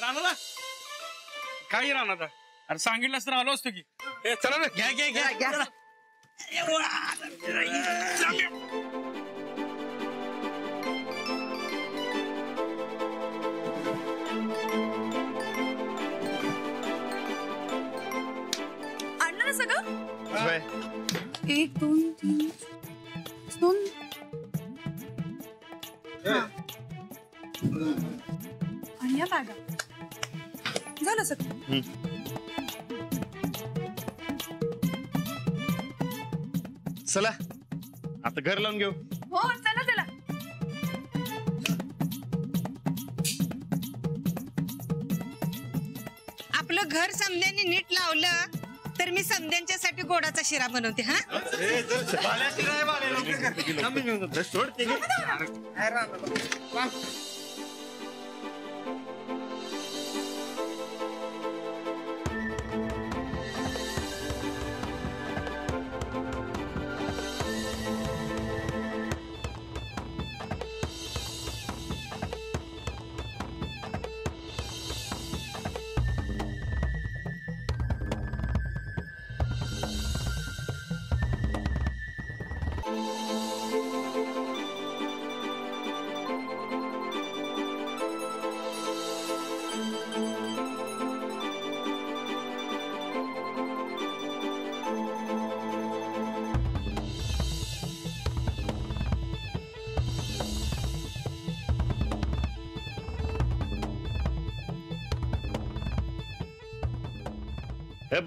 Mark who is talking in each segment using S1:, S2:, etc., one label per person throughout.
S1: राणा काही राणा अरे सांगितलंस तर आलो असतो की. चला ना घ्या घ्या घ्या घ्या.
S2: आणलं ना सगळं. 1 2 3 2 आणि या बॅगा झालं सगळं.
S3: चला आता घर लावून घेऊ.
S2: हो चला चला.
S4: आपलं घर समद्याने नीट लावलं तर मी समद्यांच्यासाठी गोडाचा शिरा बनवते. हा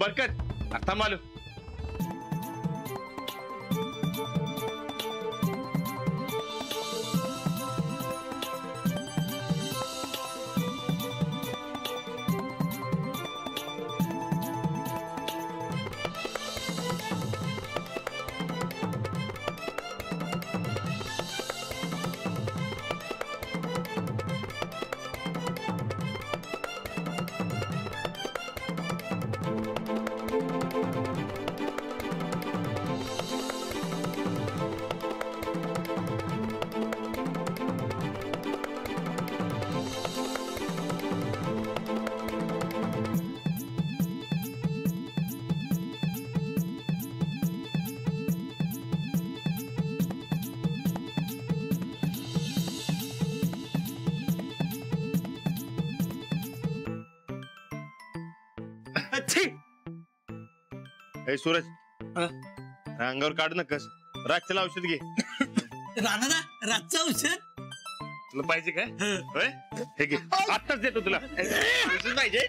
S3: बरकत आता मालू. सूरज अंगावर काढ नकस. रातच्याला औषध घे.
S1: राणा रातचं औषध
S3: तुला पाहिजे काय? हे घे आत्ताच देतो तुला. औषध पाहिजे.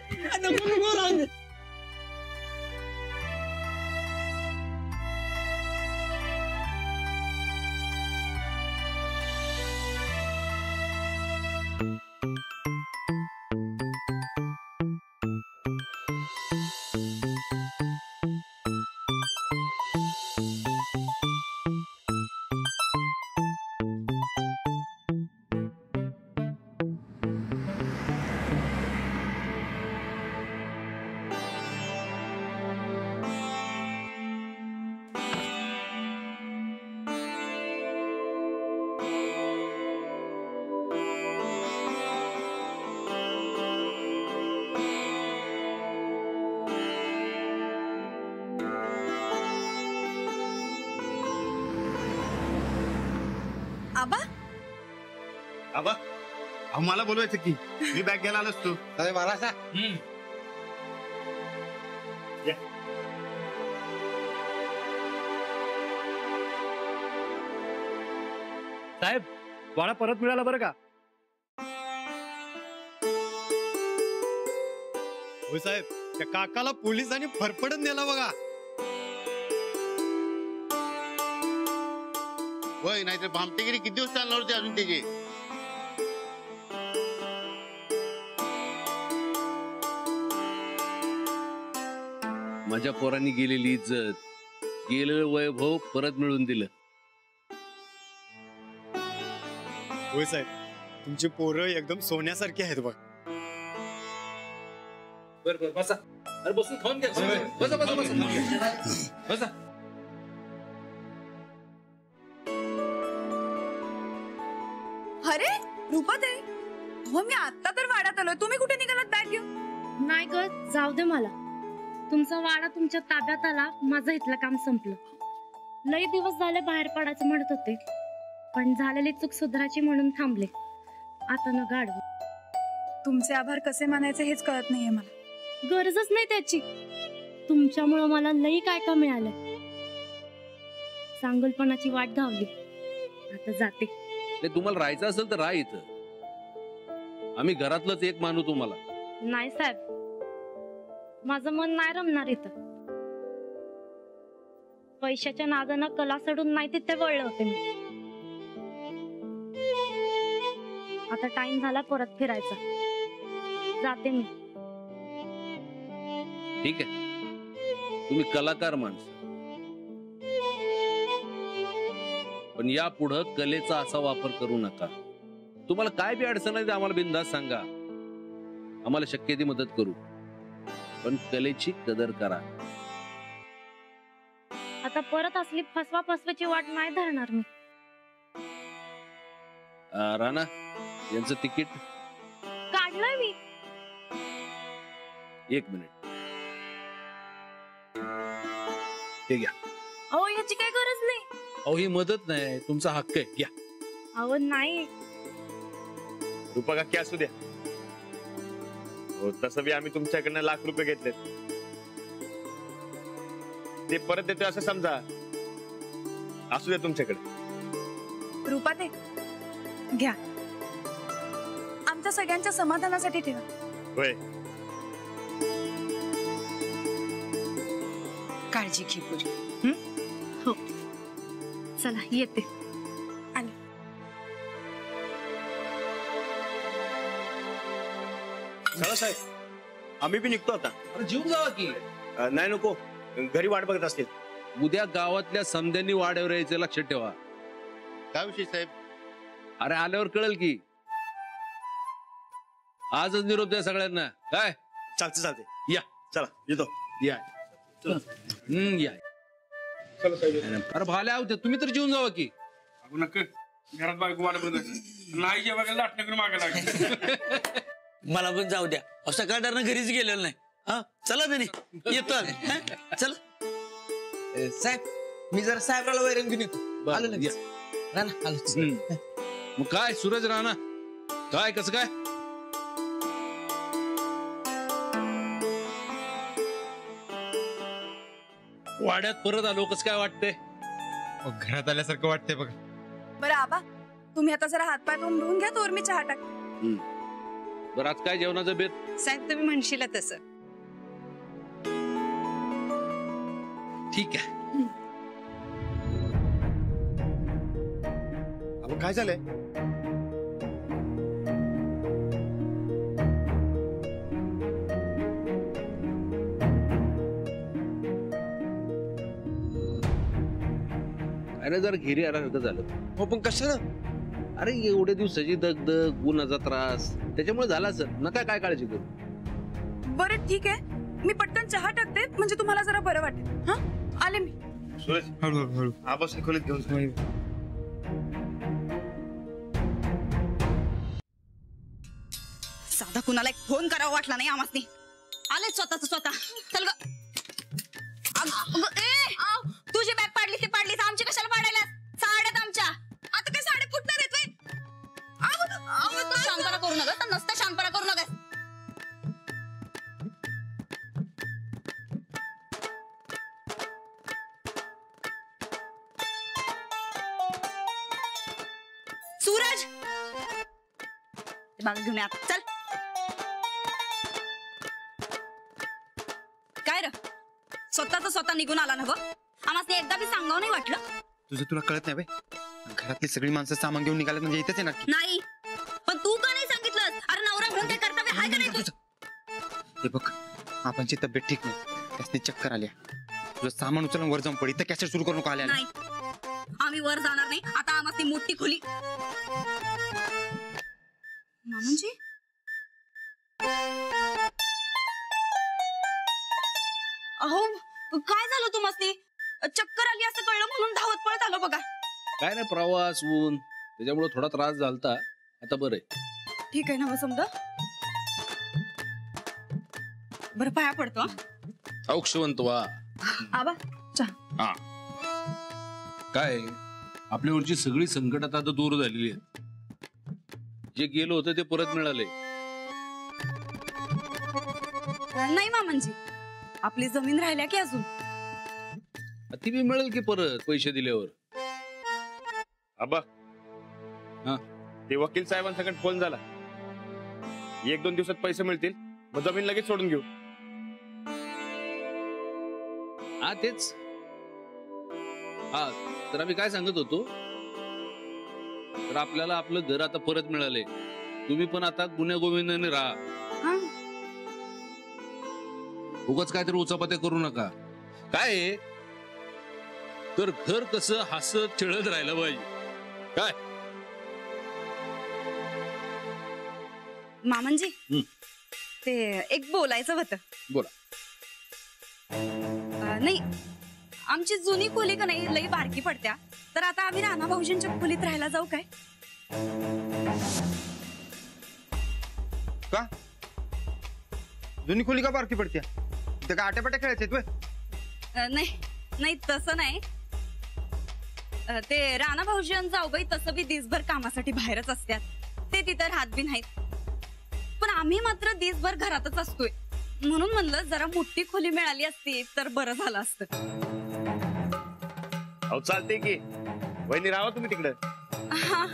S2: आबा
S3: आबा मला बोलवायचं की मी बॅग घ्यायला आलोस तू.
S5: अरे मला
S1: साहेब वाडा परत मिळाला बरं का?
S5: हो साहेब त्या काकाला पोलिसांनी फरफडून नेला बघा.
S3: होय नाहीतर भामटेगिरी किती दिवस चालणार होती अजून त्याची.
S6: माझ्या पोरांनी गेलेली इज्जत गेलेलं वैभव परत मिळवून दिलं.
S5: होय साहेब तुमची पोरं एकदम सोन्यासारखी आहेत बघ.
S1: बर बसा. अरे बसून खाऊन घ्या. बसा बसा बसा बसा.
S2: अरे रुपाताई, हो मी आता तर वाड्यात आलोय. तुम्ही कुठे निघालात बॅग घेऊन?
S7: नाही ग, जाऊ दे मला. तुमचा वाडा तुमच्या ताब्यात आला, माझं इथलं काम संपलं. लई दिवस झाले बाहेर पडायचं म्हणत होते, पण झालेली चूक सुधारायची म्हणून थांबले. आता न गाडव.
S2: तुमचे आभार कसे मानायचे हेच कळत नाहीये मला.
S7: गरजच नाही त्याची. तुमच्यामुळं मला लई काय काय मिळालं. चांगलपणाची वाट धावली. आता जाते.
S6: तुम्हाला राहायचं असेल तर राहा इथं. आम्ही घरातलंच एक मानू तुम्हाला.
S7: नाही साहेब, माझं मन नाही रमणार इथं. पैशाच्या नादानं कला सोडून नाही तिथे वळले होते मी. आता टाइम झाला परत फिरायचा. जाते मी.
S6: ठीक आहे, तुम्ही कलाकार माणसं, पण यापुढं कलेचा असा वापर करू नका. तुम्हाला काय बी अडचण आहे ते आम्हाला बिनधास्त सांगा. आम्हाला शक्य ती मदत करू, पण कलेची कदर करा.
S7: आता परत असली फसवा फसव्याची वाट नाही धरणार मी.
S6: राणा, यांचं तिकीट
S7: काढलंय मी.
S6: एक मिनिट, हे घ्या.
S7: अहो, याची काही गरज नाही.
S8: अहो, ही मदत नाही, तुमचा हक्क आहे, घ्या.
S7: अहो नाही.
S3: रुपा काकी असू द्या. हो, तसं बी आम्ही तुमच्याकडनं लाख रुपये घेतलेत. ते परत देतोय असं समजा. असू द्या तुमच्याकडे.
S2: रूपा ते घ्या, आमच्या सगळ्यांच्या समाधानासाठी ठेवा.
S3: होय,
S4: काळजी घे पुरी.
S7: हो, चला येते.
S5: चला साहेब, आम्ही बी निघतो आता.
S6: अरे जीव जावा की.
S5: नाही नको, घरी वाट बघत असतील.
S6: उद्या गावातल्या समध्यांनी वाड्यावर यायचं, लक्षात ठेवा.
S9: काय विषय साहेब?
S6: अरे आल्यावर कळेल की. आजच निरोप द्या सगळ्यांना. काय
S5: चालते.
S6: या.
S5: चला येतो.
S6: या. या. अरे भाल्या होते, तुम्ही तर जेवून जावा की.
S1: नक्की घरात बायको वाट बघत नाही जेव्हा लाटणं करून मागे लागेल.
S10: मला पण जाऊ द्या. सकाळदारनं घरीच गेलेलं नाही. हा चला बेनी, येतो आम्ही. चला साहेब, मी जरा साहेबराला वैरण घेऊन येतो. आलो लगेच. राणा आलो.
S6: मग काय सूरज राणा, काय कसं काय? वाड्यात परत आलो, कसं काय वाटतंय?
S5: घरात आल्यासारखं वाटतंय बघा.
S2: बरं आबा, तुम्ही आता जरा हातपाय धुवून घ्या, तोवर मी चहा टाक.
S6: बरं, आज काय जेवणाचं बेत?
S4: साहेब तुम्ही म्हणशील तसं.
S6: ठीक आहे.
S5: अहो काय झालंय?
S6: अरे जरा घिरी आल्यासारखं झालं.
S10: हो पण कशाला?
S6: अरे एवढ्या दिवसाची दगदग, उन्हाचा त्रास, त्याच्यामुळे झाला असेल. नका काय काळजी करू.
S2: बरं ठीक आहे, मी पटकन चहा टाकते, म्हणजे तुम्हाला जरा बरं वाटेल. हा, आले मी.
S3: सूरज
S5: हळू.
S3: आबास खोलीत घेऊन जा.
S4: साधा कुणाला एक फोन करावा वाटला नाही आम्हाला. आले स्वतः. चल ग. तुझी बॅग पाडली आमची कशाला पाडायला? साड्यात आमच्या. आता काय साड्या फुटणार आहेत? शांतपणा करू नका. नसतं शांतपणा करू नका. सूरज बाग घेऊन आता. चल. काय र स्वतः निघून आला ना ग? आम्हाला एकदा बी सांगावं नाही वाटलं?
S5: तुझं तुला कळत नाही बे? घरातली सगळी माणसं सामान घेऊन निघाले म्हणजे इथेच आहे ना.
S4: नाही, पण तू का नाही सांगितलं? अरे नवरा म्हणून काय कर्तव्य हाय का नाही तुझं?
S5: हे बघ, आपणची तब्येत ठीक नाही, त्यासनी चक्कर आल्या. तुझं सामान उचलून वर जाऊन पडी तर कॅसेट सुरू करू नका. आल्या
S4: नाही, आम्ही वर जाणार नाही. आता आम्हाला मोठी खोली. मामूजी अहो काय झालं तुम्हाला? चक्कर आली असं कळलं म्हणून धावत पळत आलो बघा.
S6: काय नाही, प्रवास, ऊन, त्याच्यामुळे थोडा त्रास झालता. आता बरं आहे.
S2: ठीक आहे ना समजा. बरं पाया पडतो हं?
S6: औक्षवंत वा.
S2: आबा चहा.
S6: हा काय आपल्यावरची सगळी संकट आता दूर झालेली आहेत. जे गेलं होतं ते परत मिळाले.
S2: नाही मामांजी, आपली जमीन राहिल्या की अजून.
S6: ती बी मिळेल की परत पैसे दिल्यावर.
S3: आबा
S6: हा.
S3: ते वकील साहेबांसकट फोन झाला. 1-2 दिवसात पैसे मिळतील, मग जमीन लगेच सोडून घेऊ.
S6: हा तेच. हा तर आम्ही काय सांगत होतो, तर आपल्याला आपलं घर आता परत मिळाले. तुम्ही पण आता गुन्ह्या गोविंदाने राहा.
S2: हं.
S6: उगाच काहीतरी उचापत्या करू नका. काय आहे, तर घर कसं हसत खेळत राहिलं पाहिजे. काय
S2: मामांजी
S6: हं.
S2: ते एक बोलायचं होतं.
S6: बोला.
S2: नाही, आमची जुनी खोली का नाही लई बारकी पडत्या, तर आता आम्ही राणा भाऊजींच्या खोलीत राहायला जाऊ काय?
S5: का जुनी खोली का बारकी पडत्या? ते का आट्यापाट्या खेळायचे तू?
S2: नाही नाही तसं नाही. ते राणा भाऊजी आणि जाऊबाई तसं बी दिसभर कामासाठी बाहेरच असतात, ते तिथं राहत बी नाहीत. पण आम्ही मात्र दिसभर घरातच असतोय, म्हणून म्हणलं जरा मोठी खोली मिळाली असती तर बरं झालं असतं.
S3: अहो चालते की, वहिनी राहा तुम्ही तिकडे.
S2: हा.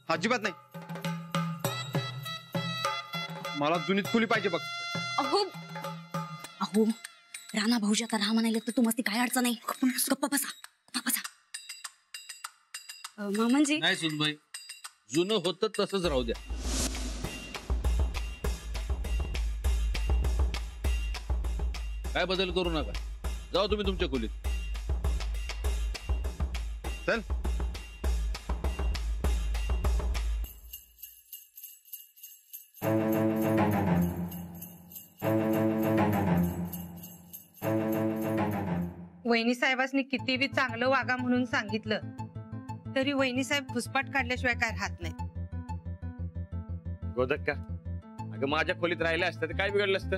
S5: अजिबात नाही, मला जुनीच खोली पाहिजे बघ.
S2: अहो अहो राणा भाऊजी आता राहा म्हणाले तर तुम्हाला ती काय अडचण नाही. गप्पा बसा, गप्पा बसा. मामांजी
S6: नाही सुनबाई, जुनं होतं तसंच राहू द्या. काय बदल करू नका. जाऊ तुम्ही तुमच्या खोलीत.
S5: चल.
S4: वहिनी साहेबांनी किती बी चांगलं वागा म्हणून सांगितलं तरी वहिनी साहेब घुसपाट काढल्याशिवाय काय राहत नाही.
S3: गोदक का अगं माझ्या खोलीत राहिले असतं तर काय बिघडलं असतं?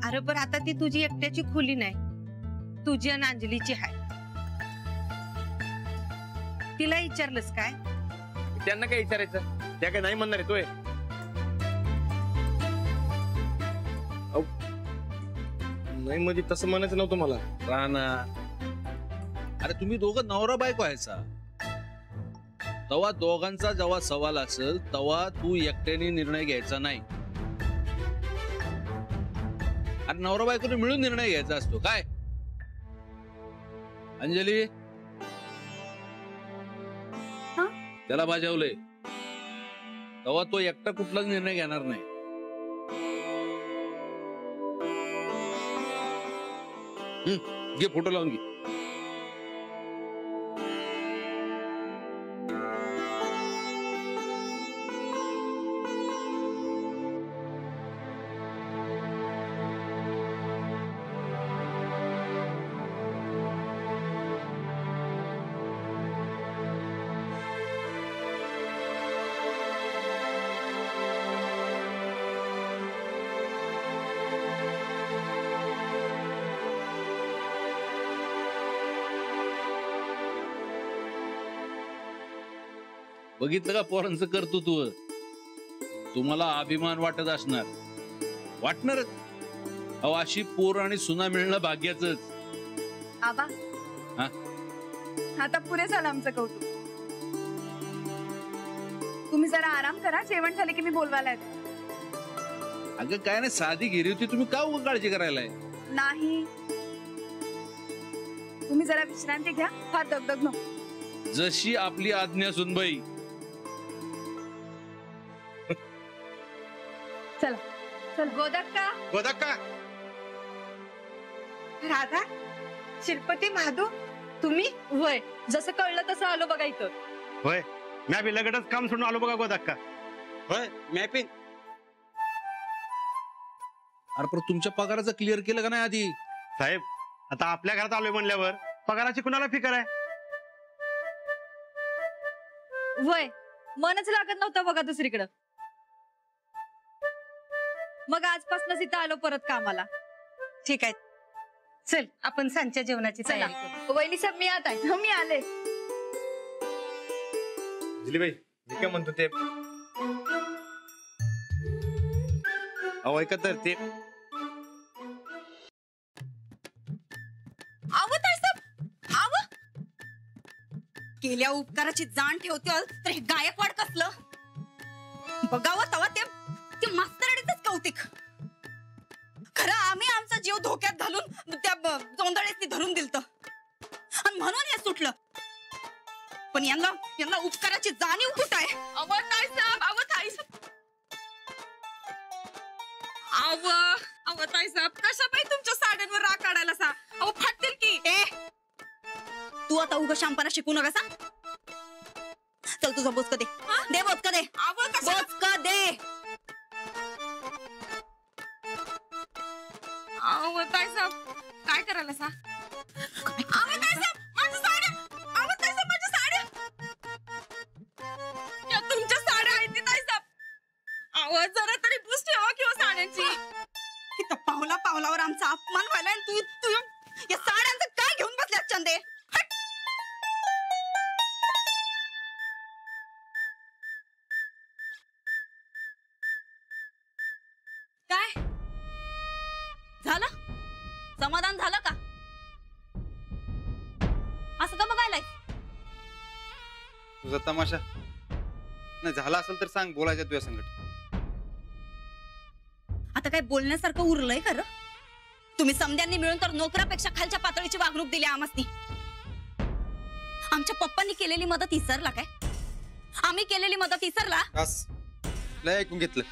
S4: अरे पण आता ती तुझी एकट्याची खोली नाही, तुझी आणि अंजलीची आहे. तिला विचारलंस काय?
S3: त्यांना काय विचारायचं? त्या काय नाही म्हणणार आहे तोय? नाही म्हणजे तसं म्हणायचं नव्हतं मला.
S6: राणा, अरे तुम्ही दोघं नवरा बायको आहेसा. तेव्हा दोघांचा जेव्हा सवाल असेल तेव्हा तू एकट्याने निर्णय घ्यायचा नाही. अरे नवरा बायकोने मिळून निर्णय घ्यायचा असतो. काय अंजली, त्याला बाजावलंय तेव्हा तो एकटा कुठलाच निर्णय घेणार नाही. घे फोटो लावून घे. बघितलं का पोरांचं कर्तृत्व? तुम्हाला अभिमान वाटत असणार, वाटणारच. अहो अशी पोर आणि सुना मिळणं भाग्याचंच.
S2: आबा
S6: हा?
S2: आता पुरे झालं आमचं कौतुक. तुम्ही जरा आराम करा, जेवण झाले की मी बोलवायला येते.
S6: अगं काय नाही, साधी गिरी होती, तुम्ही का उगाच काळजी करायलाय?
S2: नाही, तुम्ही जरा विश्रांती घ्या, फार दगदग नको.
S6: जशी आपली आज्ञा सुनबाई.
S2: चला चल. गोदक्का,
S5: गोदक्का,
S4: राधा, शिल्पती, महादू, तुम्ही?
S2: वय जसं कळलं तसं आलो बघा इथं.
S11: होय, मी बी लगेचच काम सोडून आलो बघा गोदक्का.
S5: होय मी पण.
S6: अरे पण तुमच्या पगाराचं क्लिअर केलं का नाही आधी?
S11: साहेब आता आपल्या घरात आलोय म्हणल्यावर पगाराची कुणाला फिकर आहे?
S2: वय मनच लागत नव्हतं बघा दुसरीकडं. मग आजपासूनच इथं आलो परत कामाला.
S4: ठीक आहे, चल आपण सांजच्या जेवणाची
S2: चला
S4: तयारी करू.
S2: वहिनी साहेब मी आत आहे. मी आले.
S3: बाई मी काय म्हणतो ते अहो ऐका तर ते
S2: केल्या उपकाराची जाण ठेवते तर हे गायकवाड कसलं बघावं तवा ते मास्तरडीच कौतिक. खरं आम्ही आमचा जीव धोक्यात घालून त्या जोंधळेसनी धरून दिलत आणि म्हणून हे सुटलं. पण यांना उपकाराची जाणीव कुठं आहे? कशा पाहिजे तुमच्या साड्यांवर राग काढायला सा? अहो फाटतील की. तू आता उगा शांपणा शिकू नका सा. चल तुझा बोचका दे. दे बोचका दे. बोचका दे. काय करायला सा? तुमच्या साड्या आहेत जरा तरी बुस ठेवा किंवा साड्यांची. इथं पावलावर आमचा अपमान व्हायला आणि तू या साड्यांचं काय घेऊन बसल्या चंदे? काय झालं? समाधान झालं का? असं का बघायलाय?
S5: तुझा तमाशा नाही झाला असेल तर सांग, बोलायचं तुझ्या संकट.
S2: आता काय बोलण्यासारखं उरलंय खरं? तुम्ही समध्यांनी मिळून तर नोकरापेक्षा खालच्या पातळीची वागणूक दिली आम्हासनी. आमच्या पप्पांनी केलेली मदत विसरला काय? आम्ही केलेली मदत विसरला?
S5: बस लय ऐकून घेतलं.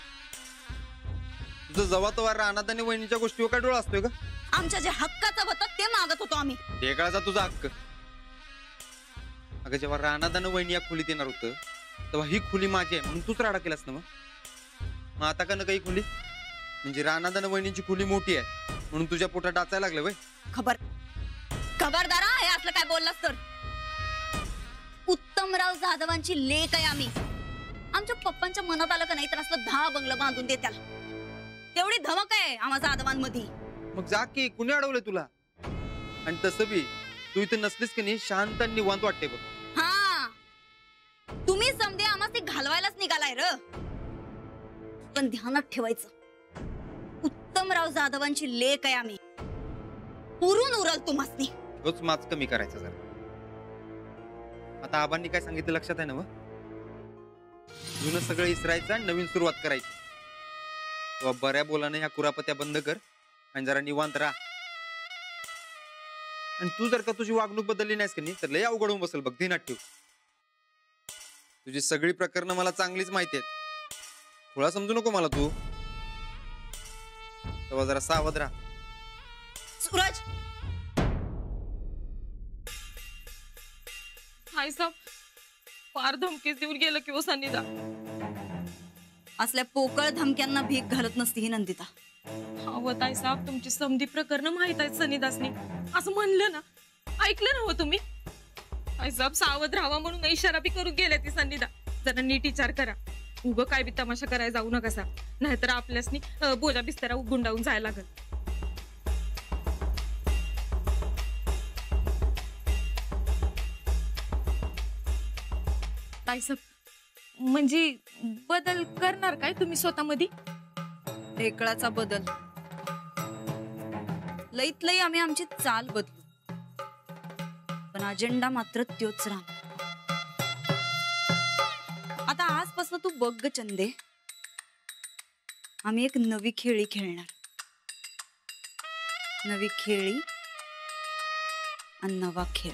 S5: तुझं जवा तवा रानात आणि वहिनीच्या गोष्टीवर काय डोळा असतोय का?
S2: आमच्या जे हक्काचं होतं ते मागत होतो आम्ही.
S5: ढेकळाचा तुझा हक्क. अगं जेव्हा रानात आणि वहिनी या खोलीत येणार होतं तेव्हा ही खोली माझी आहे म्हणून तूच राडा केलास ना. मग आता का ना काही खोली म्हणजे रानात आणि वहिनीची खोली मोठी आहे म्हणून तुझ्या पोटात डाचायला लागलं वय?
S2: खबरदार हे असलं काय बोललास तर. उत्तमराव जाधवांची लेक आहे आम्ही. आमच्या पप्पांच्या मनात आलं का नाही तर असलं 10 बंगलं बांधून दे त्याला. तेवढी धमक आहे आम्हा जाधवांमध्ये.
S5: मग जा की, कुणी अडवलंय तुला? आणि तसं बी तू इथे नसलीस की नाही शांत आणि निवांत वाटते बघ.
S2: हा तुम्ही समजे आम्हाला ते घालवायलाच निघालाय र. पण ध्यानात ठेवायचं उत्तमराव जाधवांची लेक आहे आम्ही. पुरून उरल तुम्हासनी.
S5: तोच माच कमी करायचा जरा. आता आबांनी काय सांगितलं लक्षात आहे ना? मग जुनं सगळं इसरायचं आणि नवीन सुरुवात करायची. तेव्हा बऱ्या बोलाने ह्या कुरापत्या बंद कर आणि जरा निवांत राहा. आणि तू जर का तुझी वागणूक बदलली नाहीस की नाही तर लय अवघड होऊन बसेल बघ. ध्यानात ठेव. तुझी सगळी प्रकरणं मला चांगलीच माहिती आहेत. थोडा समजू नको मला तू. तेव्हा जरा सावध राहा.
S2: सूरज
S12: हाय साहेब फार धमकीच देऊन गेलं किंवा सन्निधा.
S2: असल्या पोकळ धमक्यांना भीक घालत नसती ही नंदिता.
S12: ताई साहेब तुमची समधी प्रकरण माहित आहेत सन्निदासनी असं म्हणलं ना. ऐकलं ना हो तुम्ही? आई साहेब सावध राहावा म्हणून इशारा बी करून गेल्या ती सन्निधा. जरा नीट विचार करा. उगं काय बी तमाशा करायला जाऊ नका सा. नाहीतर आपल्यासनी बोजा बिस्तारा गुंडाळून जायला लागल. ताई साहेब म्हणजे बदल करणार काय तुम्ही स्वतःमध्ये?
S2: ढेकळाचा बदल लईत लई आम्ही आमची चाल बदलू पण अजेंडा मात्र त्योच राहणार. आता आजपासून तू बघ ग चंदे, आम्ही एक नवी खेळी खेळणार. नवी खेळी आणि नवा खेळ.